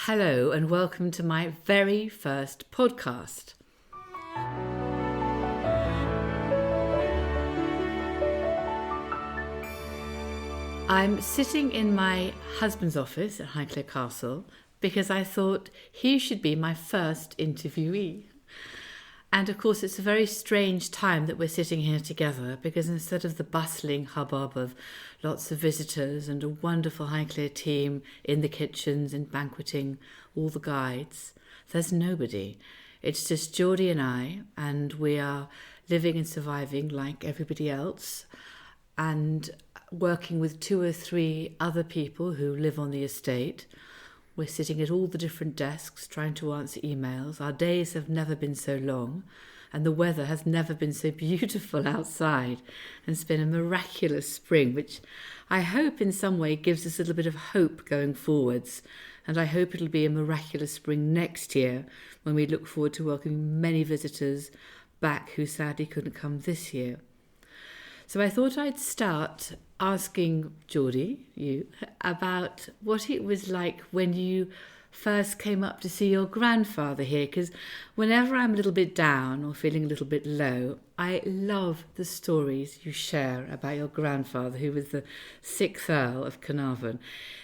Hello and welcome to my very first podcast. I'm sitting in my husband's office at Highclere Castle because I thought he should be my first interviewee. And of course, it's a very strange time that we're sitting here together because instead of the bustling hubbub of lots of visitors and a wonderful Highclere team in the kitchens and banqueting all the guides, there's nobody. It's just Geordie and we are living and surviving like everybody else and working with 2 or 3 other people who live on the estate. We're sitting at all the different desks trying to answer emails. Our days have never been so long and the weather has never been so beautiful outside. And it's been a miraculous spring, which I hope in some way gives us a little bit of hope going forwards. And I hope it'll be a miraculous spring next year when we look forward to welcoming many visitors back who sadly couldn't come this year. So I thought I'd start asking Geordie, you, about what it was like when you first came up to see your grandfather here, because whenever I'm a little bit down or feeling a little bit low, I love the stories you share about your grandfather, who was the 6th Earl of Carnarvon.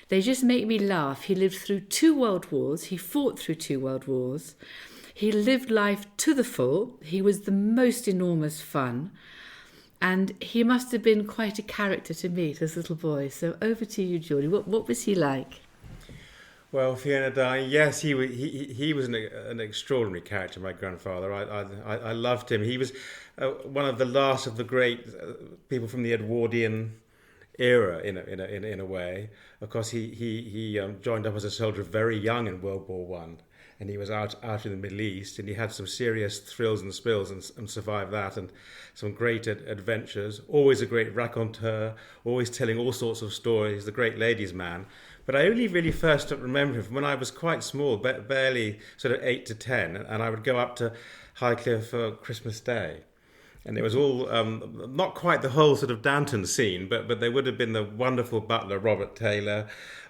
They just make me laugh. He lived through 2 world wars. He fought through 2 world wars. He lived life to the full. He was the most enormous fun. And he must have been quite a character to meet as a little boy. So over to you, Geordie. What was he like? Well, Fiona, yes, he was an extraordinary character, my grandfather. I loved him. He was one of the last of the great people from the Edwardian era, in a way. Of course, he joined up as a soldier very young in World War One. And he was out in the Middle East, and he had some serious thrills and spills and survived that, and some great adventures. Always a great raconteur, always telling all sorts of stories, the great ladies' man. But I only really first remember him from when I was quite small, barely sort of 8 to 10, and I would go up to Highclere for Christmas Day. And it was all, not quite the whole sort of Downton scene, but there would have been the wonderful butler, Robert Taylor,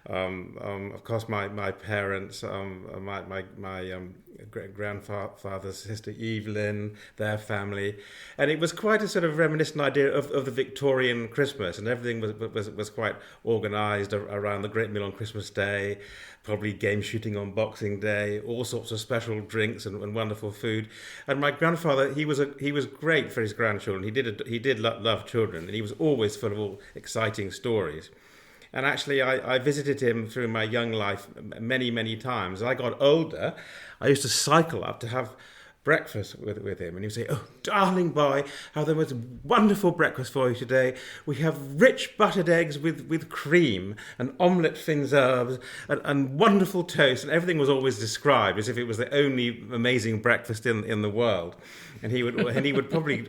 of course, my parents, my grandfather's sister Evelyn, their family, and it was quite a sort of reminiscent idea of the Victorian Christmas, and everything was quite organised around the great meal on Christmas Day, probably game shooting on Boxing Day, all sorts of special drinks and wonderful food. And my grandfather, he was great for his grandchildren. He did love children, and he was always full of all exciting stories. And actually, I visited him through my young life many, many times. As I got older, I used to cycle up to have breakfast with him. And he would say, "Oh, darling boy, how there was a wonderful breakfast for you today. We have rich buttered eggs with cream and omelette fins herbes and wonderful toast." And everything was always described as if it was the only amazing breakfast in the world. And he would probably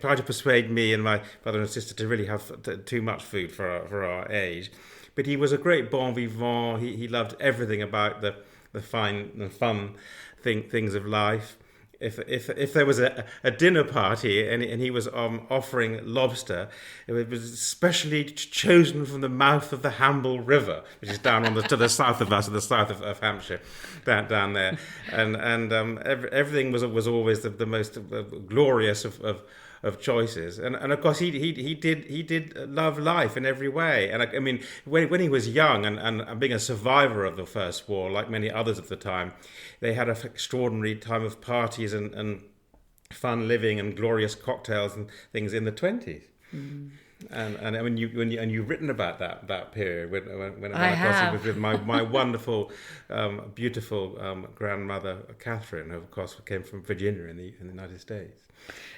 try to persuade me and my brother and sister to really have too much food for our age. But he was a great bon vivant. He loved everything about the fine and fun things of life. If there was a dinner party and he was offering lobster, it was specially chosen from the mouth of the Hamble River, which is down to the south of us, to the south of Hampshire, down there, and everything was always the most glorious of choices, and of course he did love life in every way. And I mean, when he was young and being a survivor of the First War, like many others at the time, they had an extraordinary time of parties and fun living and glorious cocktails and things in the 20s. Mm. And I mean, you've written about that period when I was with my wonderful, beautiful grandmother Catherine, who of course came from Virginia in the United States.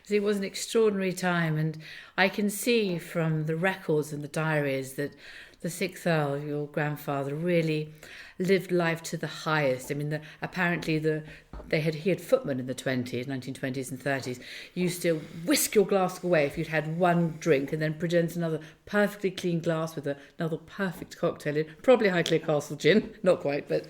It was an extraordinary time, and I can see from the records and the diaries that the 6th Earl, your grandfather, really lived life to the highest. I mean, he had footmen in the 1920s and 30s. You used to whisk your glass away if you'd had one drink and then present another perfectly clean glass with another perfect cocktail in, probably Highclere Castle gin, not quite, but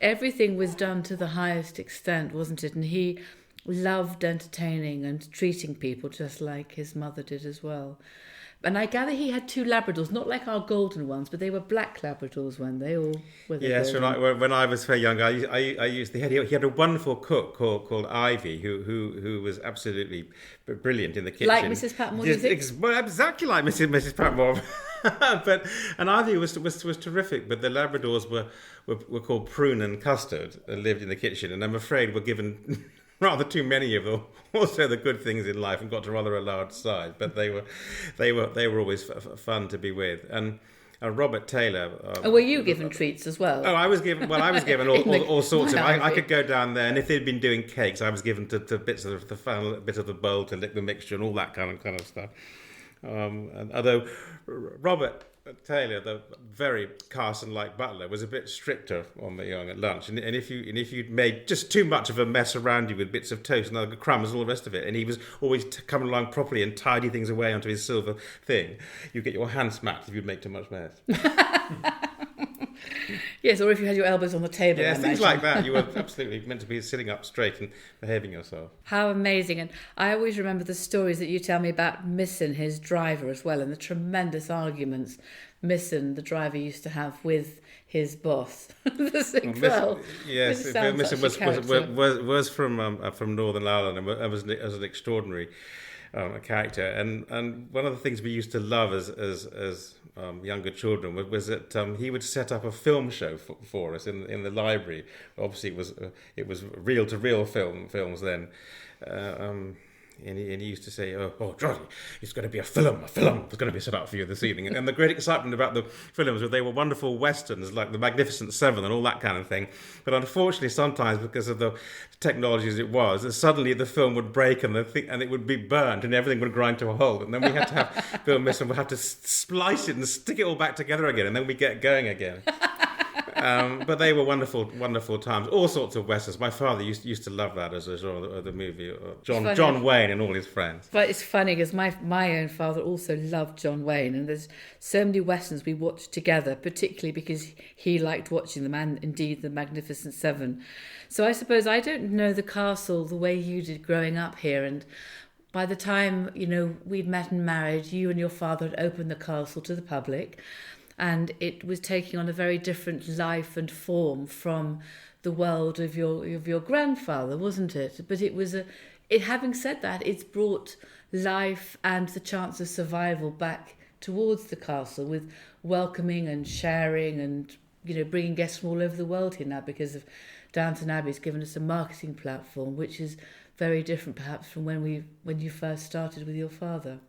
everything was done to the highest extent, wasn't it? And he loved entertaining and treating people just like his mother did as well. And I gather he had two Labradors, not like our golden ones, but they were black Labradors, weren't they? Or were they Yes, golden? when I was very young, I used he had a wonderful cook called Ivy who was absolutely brilliant in the Like kitchen. Mrs. Patmore, do you think? Well, exactly like Mrs. Patmore. But and Ivy was terrific. But the Labradors were called Prune and Custard and lived in the kitchen, and I'm afraid were given rather too many of them. Also, the good things in life, and got to rather a large size. But they were always fun to be with. And Robert Taylor. And were you given treats as well? Oh, I was given. Well, I was given all sorts of. my I Ivy. could go down there, and if they'd been doing cakes, I was given to bits of the final bit of the bowl to lick the mixture and all that kind of stuff. And although Robert Taylor, the very Carson-like butler, was a bit stricter on the young at lunch, and if you'd made just too much of a mess around you with bits of toast and other crumbs and all the rest of it, and he was always coming along properly and tidy things away onto his silver thing, you get your hand smacked if you make too much mess. Yes, or if you had your elbows on the table. Yeah, I things imagine. like that. You were absolutely meant to be sitting up straight and behaving yourself. How amazing. And I always remember the stories that you tell me about Misson, his driver, as well, and the tremendous arguments Misson, the driver, used to have with his boss. Yes, Misson was from Northern Ireland and was an extraordinary character. And one of the things we used to love as younger children was that he would set up a film show for us in the library. Obviously, it was reel to reel films then. And he used to say, oh, Geordie, it's going to be a film. It's going to be set up for you this evening. And the great excitement about the films was they were wonderful westerns like The Magnificent Seven and all that kind of thing. But unfortunately, sometimes because of the technology as it was, that suddenly the film would break and it would be burnt and everything would grind to a halt. And then we had to have Bill Misson would have to splice it and stick it all back together again, and then we get going again. But they were wonderful, wonderful times. All sorts of westerns. My father used to love that as a genre of the movie. John Wayne and all his friends. But it's funny because my own father also loved John Wayne, and there's so many westerns we watched together, particularly because he liked watching them, and indeed The Magnificent Seven. So I suppose I don't know the castle the way you did growing up here, and by the time we'd met and married, you and your father had opened the castle to the public. And it was taking on a very different life and form from the world of your grandfather, wasn't it? But having said that, it's brought life and the chance of survival back towards the castle with welcoming and sharing and bringing guests from all over the world here now because of Downton Abbey's given us a marketing platform which is very different perhaps from when you first started with your father.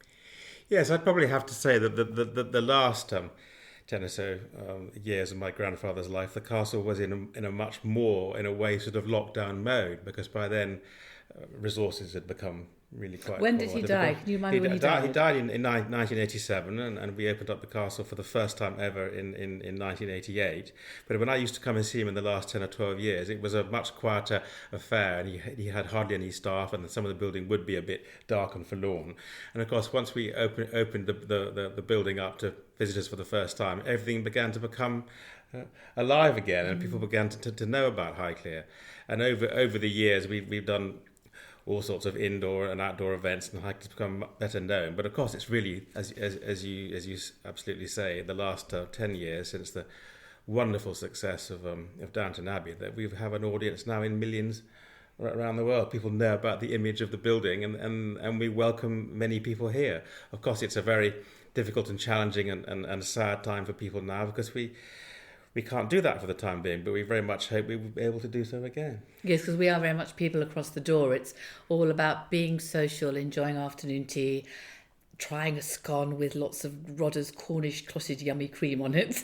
Yes, I'd probably have to say that the last 10 or so years of my grandfather's life, the castle was in a much more, in a way, sort of lockdown mode, because by then resources had become really quite When poor. did he die? Can you remind me when he died? He died in 1987, and we opened up the castle for the first time ever in 1988. But when I used to come and see him in the last 10 or 12 years, it was a much quieter affair, and he had hardly any staff, and some of the building would be a bit dark and forlorn. And of course, once we opened the building up to visitors for the first time, everything began to become alive again, and people began to know about Highclere. And over the years, we've done all sorts of indoor and outdoor events, and Highclere's become better known. But of course, it's really, as you absolutely say, the last 10 years since the wonderful success of Downton Abbey that we have an audience now in millions around the world. People know about the image of the building, and we welcome many people here. Of course, it's a very difficult and challenging and sad time for people now because we can't do that for the time being, but we very much hope we will be able to do so again. Yes, because we are very much people across the door. It's all about being social, enjoying afternoon tea, trying a scone with lots of Rodder's Cornish clotted yummy cream on it,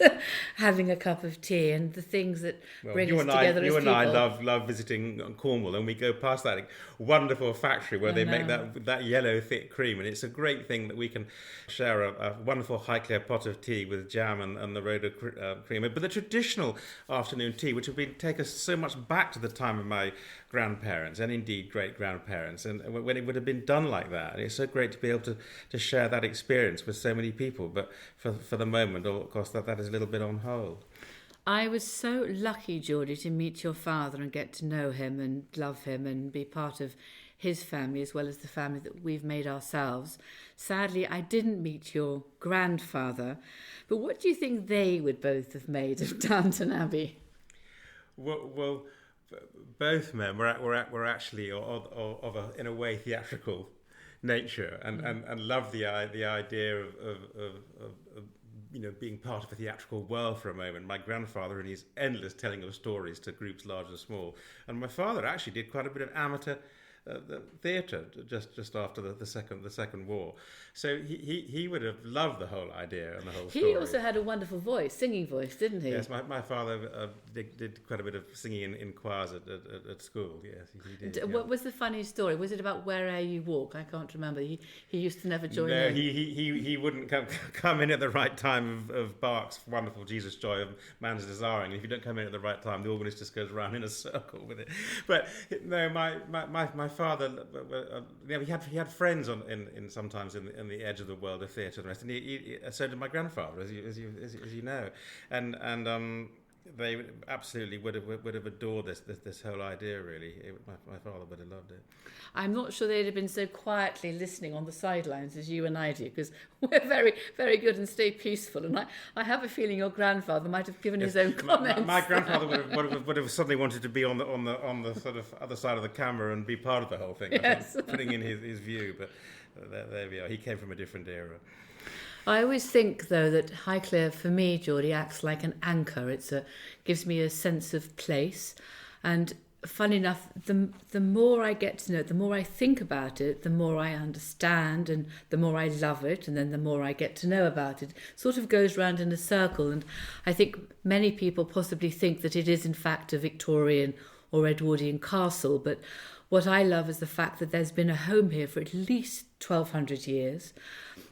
having a cup of tea, and the things that bring us together as people. You and I love visiting Cornwall, and we go past that wonderful factory where they make that yellow thick cream, and it's a great thing that we can share a wonderful Highclere pot of tea with jam and the Rhoda cream. But the traditional afternoon tea, which would take us so much back to the time of my grandparents and indeed great-grandparents, and when it would have been done like that. And it's so great to be able to share that experience with so many people, but for the moment, of course, that is a little bit on hold. I was so lucky, Geordie, to meet your father and get to know him and love him and be part of his family as well as the family that we've made ourselves. Sadly, I didn't meet your grandfather, but what do you think they would both have made of Downton Abbey? Well, both men were actually of a, in a way, theatrical nature, and loved the idea of being part of a theatrical world for a moment. My grandfather and his endless telling of stories to groups large and small, and my father actually did quite a bit of amateur theatre just after the second war. So he would have loved the whole idea and the whole story. He also had a wonderful voice, singing voice, didn't he? Yes, my father did quite a bit of singing in choirs at school. Yes, he did. What was the funny story? Was it about Where'er You Walk? I can't remember. He used to never join in. No, he wouldn't come in at the right time of Bach's wonderful Jesus Joy of Man's Desiring. If you don't come in at the right time, the organist just goes round in a circle with it. But no, my father, he had friends sometimes in the edge of the world of theatre and the rest, and so did my grandfather, as you know, and they absolutely would have adored this whole idea. Really, my father would have loved it. I'm not sure they'd have been so quietly listening on the sidelines as you and I do, because we're very, very good and stay peaceful. And I have a feeling your grandfather might have given his own comments. My grandfather would have suddenly wanted to be on the sort of other side of the camera and be part of the whole thing. Yes. I think, putting in his view, but there we are. He came from a different era. I always think, though, that Highclere, for me, Geordie, acts like an anchor. Gives me a sense of place. And funny enough, the more I get to know it, the more I think about it, the more I understand and the more I love it, and then the more I get to know about it. It sort of goes round in a circle. And I think many people possibly think that it is, in fact, a Victorian or Edwardian castle. But what I love is the fact that there's been a home here for at least 1,200 years.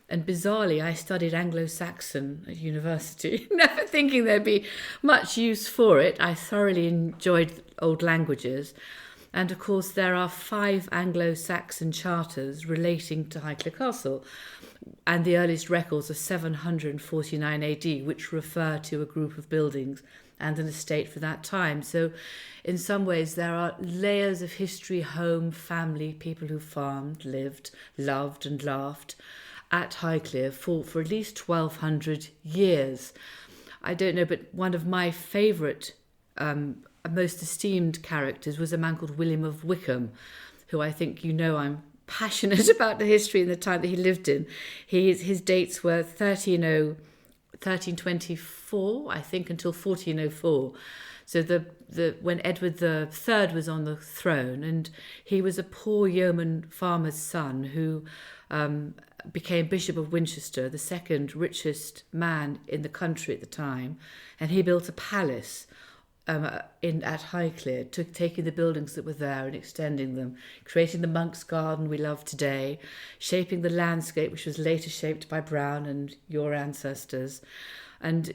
And bizarrely, I studied Anglo-Saxon at university, never thinking there'd be much use for it. I thoroughly enjoyed old languages. And of course, there are 5 Anglo-Saxon charters relating to Highclere Castle. And the earliest records are 749 AD, which refer to a group of buildings and an estate for that time. So in some ways, there are layers of history, home, family, people who farmed, lived, loved and laughed at Highclere for at least 1,200 years. I don't know, but one of my favourite, most esteemed characters was a man called William of Wykeham, who I think I'm passionate about the history and the time that he lived in. His dates were 1324, I think, until 1404. So when Edward III was on the throne, and he was a poor yeoman farmer's son who became Bishop of Winchester, the second richest man in the country at the time, and he built a palace at Highclere, taking the buildings that were there and extending them, creating the Monk's Garden we love today, shaping the landscape which was later shaped by Brown and your ancestors. And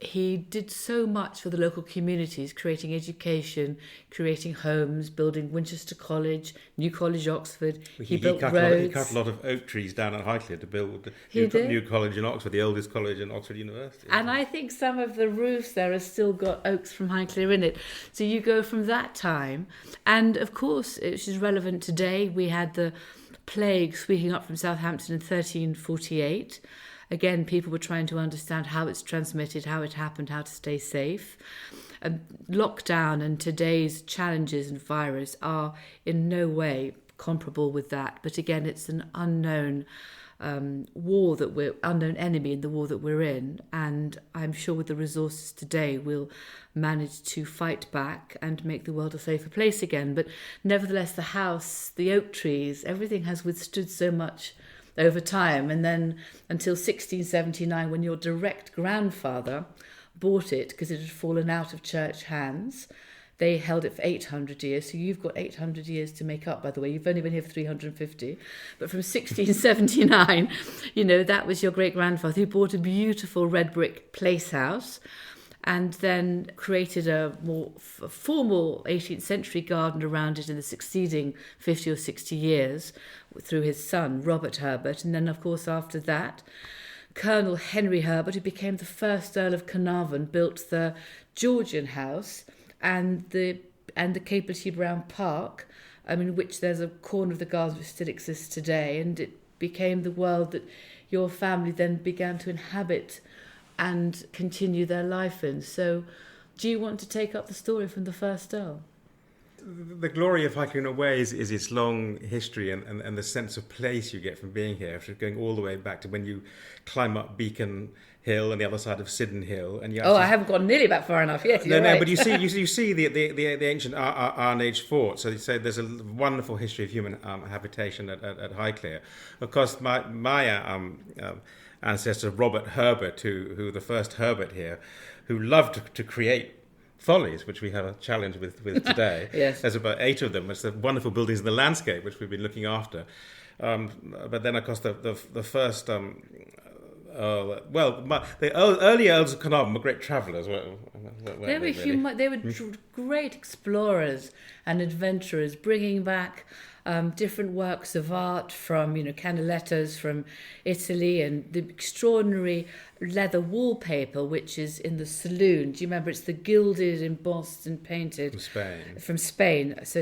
he did so much for the local communities, creating education, creating homes, building Winchester College, New College, Oxford. He built roads. He cut a lot of oak trees down at Highclere to build New College in Oxford, the oldest college in Oxford University. And I think some of the roofs there have still got oaks from Highclere in it. So you go from that time. And of course, which is relevant today, we had the plague sweeping up from Southampton in 1348. Again, people were trying to understand how it's transmitted, how it happened, how to stay safe. Lockdown and today's challenges and virus are in no way comparable with that. But again, it's an unknown unknown enemy in the war that we're in. And I'm sure with the resources today, we'll manage to fight back and make the world a safer place again. But nevertheless, the house, the oak trees, everything has withstood so much over time. And then until 1679, when your direct grandfather bought it because it had fallen out of church hands, they held it for 800 years. So you've got 800 years to make up, by the way. You've only been here for 350. But from 1679, that was your great-grandfather who bought a beautiful red brick place house and then created a more formal 18th century garden around it in the succeeding 50 or 60 years through his son, Robert Herbert. And then, of course, after that, Colonel Henry Herbert, who became the first Earl of Carnarvon, built the Georgian house and the Capelty Brown Park in which there's a corner of the gardens which still exists today, and it became the world that your family then began to inhabit and continue their life in. So do you want to take up the story from the first Earl? The glory of Highclere in a way is its long history and the sense of place you get from being here, going all the way back to when you climb up Beacon Hill and the other side of Siddon Hill. And I haven't gone nearly back far enough yet. No, right. But you see the ancient Iron Age fort. So there's a wonderful history of human habitation at Highclere. Of course, my ancestor Robert Herbert, who the first Herbert here, who loved to create follies, which we have a challenge with today. Yes. There's about 8 of them. It's the wonderful buildings in the landscape, which we've been looking after. But then, of course, the first... the early Earls of Carnarvon were great travellers. They were great explorers and adventurers, bringing back different works of art from, Canalettas from Italy, and the extraordinary leather wallpaper which is in the saloon. Do you remember? It's the gilded, embossed and painted from Spain, which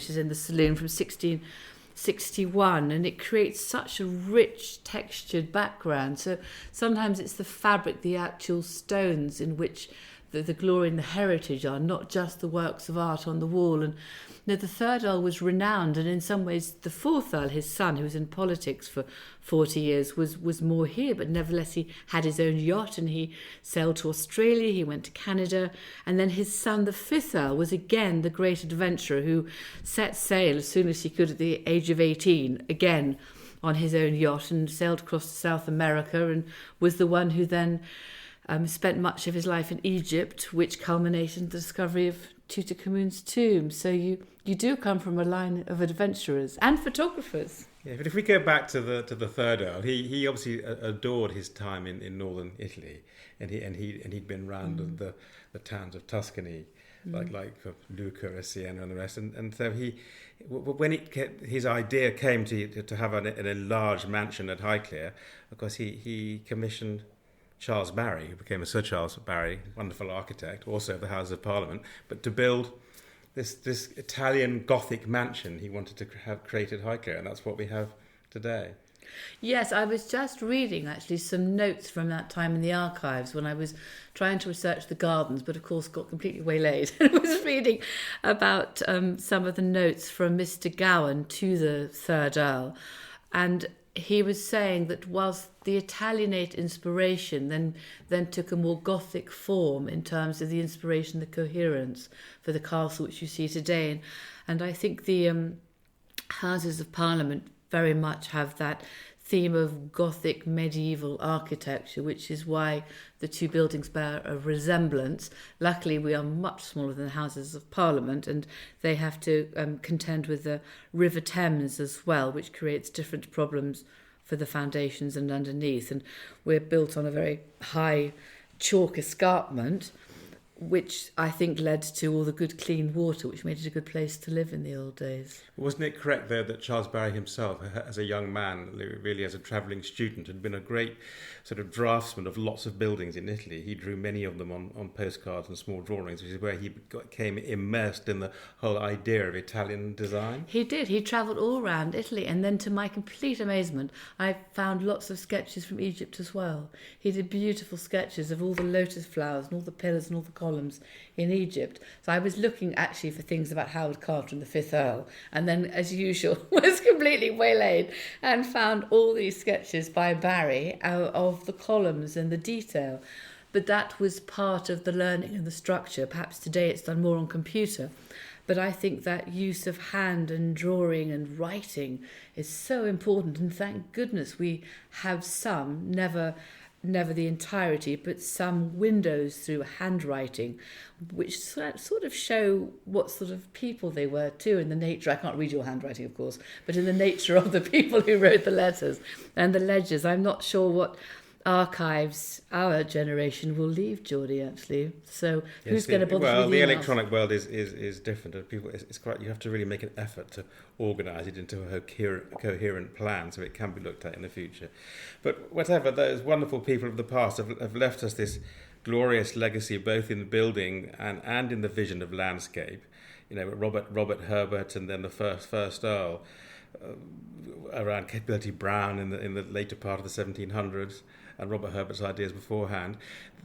is in the saloon from 1661, and it creates such a rich textured background. So sometimes it's the fabric, the actual stones in which the glory and the heritage are, not just the works of art on the wall. And the third Earl was renowned, and in some ways the fourth Earl, his son, who was in politics for 40 years, was more here, but nevertheless he had his own yacht and he sailed to Australia, he went to Canada. And then his son, the fifth Earl, was again the great adventurer who set sail as soon as he could at the age of 18, again on his own yacht, and sailed across to South America, and was the one who then spent much of his life in Egypt, which culminated in the discovery of Tutankhamun's tomb. So you do come from a line of adventurers and photographers. Yeah, but if we go back to the third Earl, he obviously adored his time in northern Italy, and he'd been round the towns of Tuscany, like Lucca, Siena, and the rest. And so his idea came to have an enlarged mansion at Highclere, of course he commissioned Charles Barry, who became a Sir Charles Barry, wonderful architect, also of the Houses of Parliament, but to build this Italian Gothic mansion he wanted to have created Highclere, and that's what we have today. Yes, I was just reading actually some notes from that time in the archives when I was trying to research the gardens, but of course got completely waylaid. I was reading about some of the notes from Mr. Gowan to the third Earl, and he was saying that whilst the Italianate inspiration then took a more Gothic form in terms of the inspiration, the coherence for the castle which you see today, and I think the Houses of Parliament very much have that theme of Gothic medieval architecture, which is why the two buildings bear a resemblance. Luckily, we are much smaller than the Houses of Parliament, and they have to contend with the River Thames as well, which creates different problems for the foundations and underneath. And we're built on a very high chalk escarpment, which I think led to all the good clean water, which made it a good place to live in the old days. Wasn't it correct, though, that Charles Barry himself, as a young man, really as a travelling student, had been a great sort of draftsman of lots of buildings in Italy? He drew many of them on postcards and small drawings, which is where he became immersed in the whole idea of Italian design. He did. He travelled all around Italy, and then to my complete amazement, I found lots of sketches from Egypt as well. He did beautiful sketches of all the lotus flowers and all the pillars and all the columns in Egypt. So I was looking actually for things about Howard Carter and the fifth Earl, and then as usual was completely waylaid and found all these sketches by Barry of the columns and the detail. But that was part of the learning and the structure. Perhaps today it's done more on computer, but I think that use of hand and drawing and writing is so important, and thank goodness we have some, never the entirety, but some windows through handwriting, which sort of show what sort of people they were too, in the nature, I can't read your handwriting of course, but in the nature of the people who wrote the letters and the ledgers. I'm not sure what archives our generation will leave, Geordie, actually. So who's going to bother with emails? Well, the electronic world is different. People, it's quite, you have to really make an effort to organise it into a coherent plan so it can be looked at in the future. But whatever, those wonderful people of the past have left us this glorious legacy both in the building and in the vision of landscape. Robert Herbert, and then the first Earl, around Capability Brown in the later part of the 1700s, and Robert Herbert's ideas beforehand.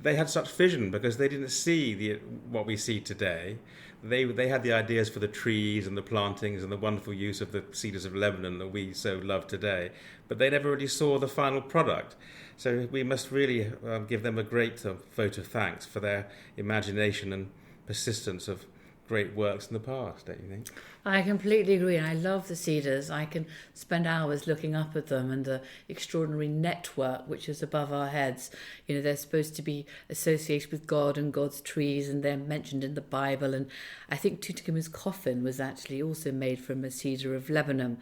They had such vision because they didn't see what we see today. They had the ideas for the trees and the plantings and the wonderful use of the cedars of Lebanon that we so love today, but they never really saw the final product. So we must really give them a great vote of thanks for their imagination and persistence of great works in the past, don't you think? I completely agree, and I love the cedars. I can spend hours looking up at them and the extraordinary network which is above our heads. They're supposed to be associated with God and God's trees, and they're mentioned in the Bible. And I think Tutankhamun's coffin was actually also made from a cedar of Lebanon.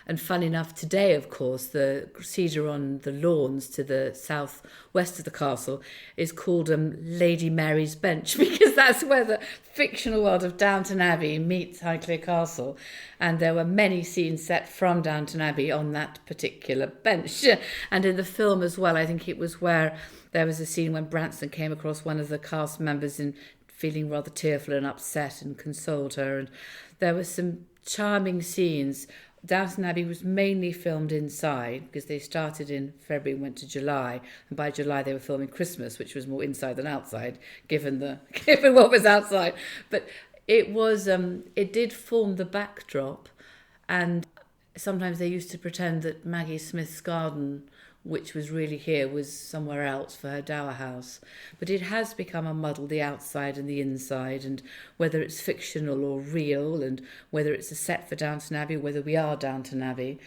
And fun enough, today, of course, the cedar on the lawns to the southwest of the castle is called Lady Mary's Bench, because that's where the fictional world of Downton Abbey meets Highclere Castle. And there were many scenes set from Downton Abbey on that particular bench. And in the film as well, I think it was where there was a scene when Branson came across one of the cast members and feeling rather tearful and upset, and consoled her. And there were some charming scenes. Downton Abbey was mainly filmed inside because they started in February and went to July, and by July they were filming Christmas, which was more inside than outside, given what was outside. But it did form the backdrop, and sometimes they used to pretend that Maggie Smith's garden, which was really here, was somewhere else for her dower house. But it has become a muddle, the outside and the inside, and whether it's fictional or real, and whether it's a set for Downton Abbey, whether we are Downton Abbey.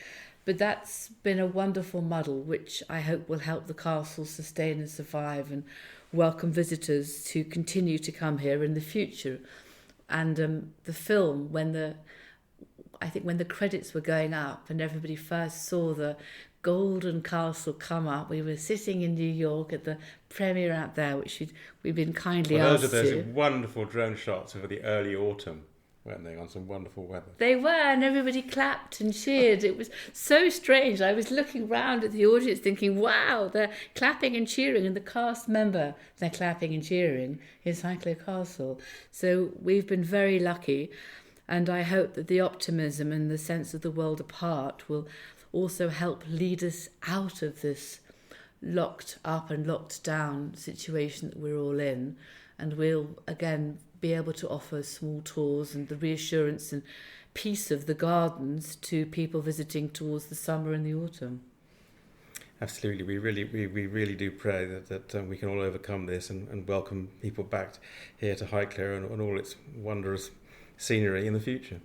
But that's been a wonderful muddle, which I hope will help the castle sustain and survive and welcome visitors to continue to come here in the future. And the film, when the credits were going up and everybody first saw the golden castle come up, we were sitting in New York at the premiere out there, which we've been kindly asked to. Those are those wonderful drone shots of the early autumn, weren't they, on some wonderful weather? They were, and everybody clapped and cheered. It was so strange. I was looking round at the audience thinking, wow, they're clapping and cheering, and the cast member they're clapping and cheering is Highclere Castle. So we've been very lucky, and I hope that the optimism and the sense of the world apart will also help lead us out of this locked up and locked down situation that we're all in, and we'll again be able to offer small tours and the reassurance and peace of the gardens to people visiting towards the summer and the autumn. Absolutely, we really do pray that we can all overcome this and welcome people back here to Highclere and all its wondrous scenery in the future.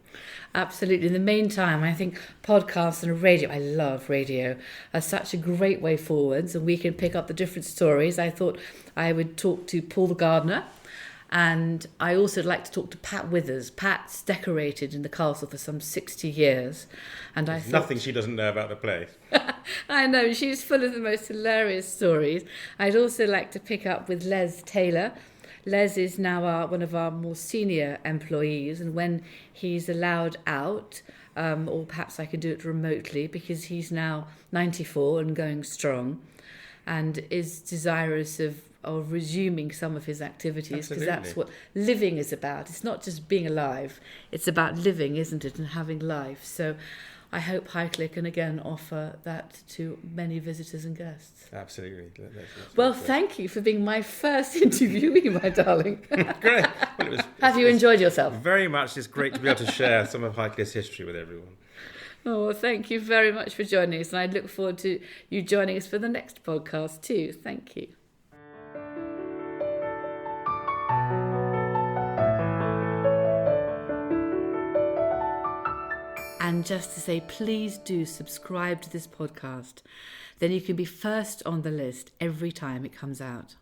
Absolutely. In the meantime, I think podcasts and radio, I love radio, are such a great way forwards, and we can pick up the different stories. I thought I would talk to Paul the gardener, and I also like to talk to Pat Withers. Pat's decorated in the castle for some 60 years, and I thought nothing she doesn't know about the place. I know, she's full of the most hilarious stories. I'd also like to pick up with Les Taylor. Les is now one of our more senior employees, and when he's allowed out, or perhaps I can do it remotely, because he's now 94 and going strong, and is desirous of resuming some of his activities, because that's what living is about. It's not just being alive, it's about living, isn't it, and having life. So I hope Highclere can again offer that to many visitors and guests. Absolutely. Well, thank you for being my first interviewee, my darling. Great. Well, Have you enjoyed yourself? Very much. It's great to be able to share some of Highclere's history with everyone. Oh, well, thank you very much for joining us, and I look forward to you joining us for the next podcast too. Thank you. And just to say, please do subscribe to this podcast. Then you can be first on the list every time it comes out.